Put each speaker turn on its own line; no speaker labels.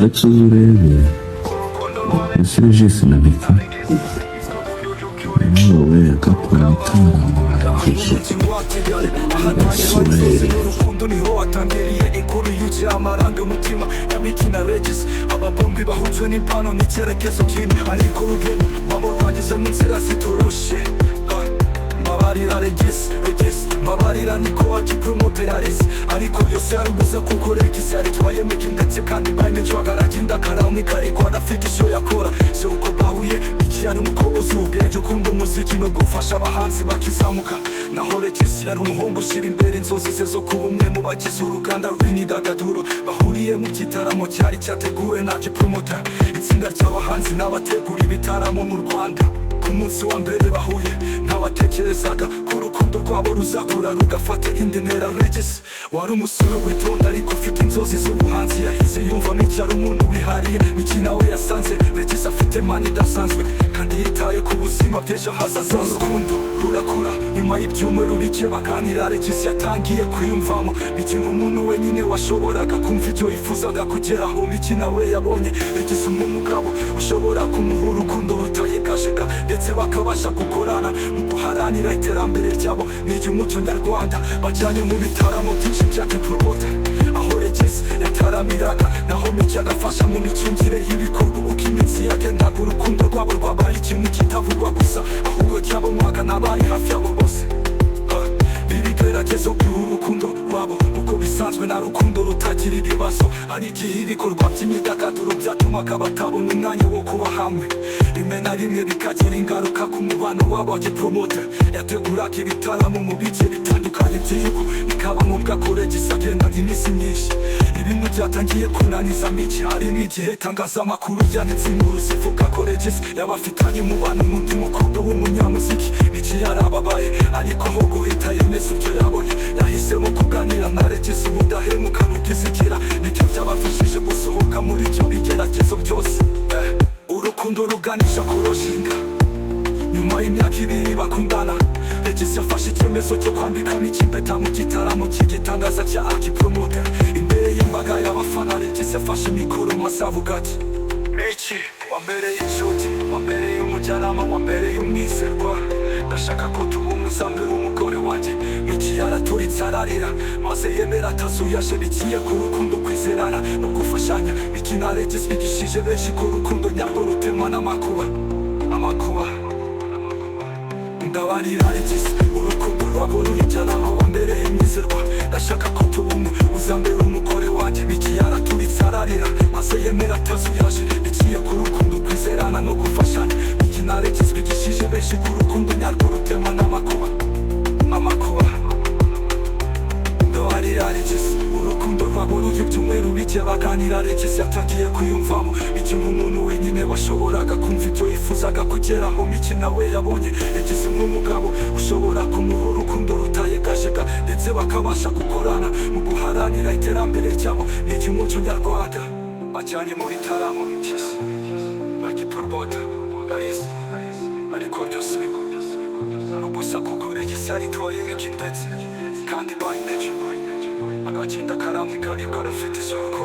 Lex urebe serivisi nabika wowe agakora ibitaramo Ismael
urukundo niho watangiriye inkuru yuzuye amarangamutima ya Miki na Regis. Aba bombi bahujwe n'impano n'icyerekezo kimwe, ariko urugendo rwabo rwageze mu nzira zitoroshe. Mbabarira Regis, mbabarira niko wakipromote yarese, ariko byose yarubuza kuko Regis yaritwaye Miki ndetse kandi bayimejwaga aragenda akaramwika, ariko adafite icyo yakora. Se uko bahuye Miki yari umukobwa uzi ubwenge ukunda umuziki no gufasha abahanzi bakizamuka, naho Regis yari umuhungu ushyira imbere inzozi ze zo kuba umwe mu bagize uruganda rw'imyidagaduro. Bahuriye mu gitaramo cyari cyateguwe na Gipromota, itsinda ry'abahanzi n'abategura ibitaramo mu Rwanda. Ku munsi wa mbere bahuye ntabatekerezaga ko urukundo rwabo ruzakura rugafata indi ntera. Regis wari umusore witonda ariko ufite inzozi z'ubuhanzi, yahise yumva Miki ari umuntu wihariye. Miki nawe yasanze Regis afite mani idasanzwe kandi yitaye ku buzima bw'ejo hazaza. Urukundo rurakura nyuma y'ibyumweru bike baganira. Regis yatangiye kwiyumvamo Miki nk'umuntu wenyine washoboraga kumva ibyo yifuzaga kugeraho. Miki nawe yabonye Regis nk'umugabo ushobora kumuha urukundo rutayegajega, ndetse bakabasha gukorana mu guharanira iterambere ryabo n'iry'umuco nyarwanda. Bajyanye mu bitaramo byinshi bya Gipromota, aho Regis yataramiraga naho Miki agafasha mu micungire y'ibikorwa. Uko iminsi yagendaga urukundo rwabo rwabaye ikintu kitavugwa gusa, ahubwo cyabonwaga n'abari hafi yabo bose. Ibigeragezo by'uru rukundo rwabo uko bisanzwe nta rukundo rutagira ibibazo, hari igihe ibikorwa by'imyidagaduro byatumaga batabona umwanya wo kuba hamwe. Rimwe na rimwe bikagira ingaruka ku mubano wabo. Gipromota yateguraga ibitaramo mu bice bitandukanye by'igihugu, bikaba ngombwa ko Regis agendana iminsi myinshi. Ibintu byatangiye kunaniza Miki, hari n'igihe itangazamakuru ryanditse inkuru zivuga ko Regis yaba afitanye umubano n'undi mukobwa w'umunyamuziki. Miki yarababaye ariko aho guhita yemeza ibyo yabonye, yahisemo kuganira na Regis ubudahemuka n'ubwizigera. Nicyo byabafashije gusohoka muri ibyo bigeragezo byose. Urukundo ruganisha ku rushinga. Nyuma y'imyaka ibiri bakundana, Regis yafashe icyemezo cyo kwambika Miki impeta mu gitaramo cy'igitangaza cya Gipromota. Imbere y'imbaga y'abafana Regis yafashe mikoro maze avuga ati: Miki wambereye inshuti, wambereye umujyanama, wambereye umwizerwa. Ndashaka ko tuba umuzambere w'umugore wanjye. Miki yaraturitse ararira maze yemera atazuyaje bikiye ku rukundo, kwizerana no gufashanya. Miki na Regis bigishije benshi ko urukundo nyarwo rutemwa n'amakuba. Ndabarira Regis, urukundo rwabo rurijyana aho wambereye mwizerwa. Ndashaka ko tuba umwe uzambere umugore wanjye. Miki yaraturitse ararira maze yemera atazuyaje bikiye ku rukundo, kwizerana no gufashanya. Miki na Regis bigishije benshi ko urukundo nyarwo rutemwa n'amakuba. Ndabarira Regis, urukundo rwabo ruje ibyumweru bike baganira. Regis yatangiye kwiyumvamo Miki nk'umuntu wenyine washoboraga kumva ibyo yifuzaga kugeraho. Miki nawe yabonye Regis nk'umugabo ushobora kumuha urukundo rutayegajega, ndetse bakabasha gukorana mu guharanira iterambere ryabo n'iry'umuco nyarwanda. Bajyanye mu bitaramo byinshi bya Gipromota, ariko byose ari ubusa kuko Regis yaritwaye Miki ndetse kandi bayimeje agakenda akaramwika ariko arafite isoko.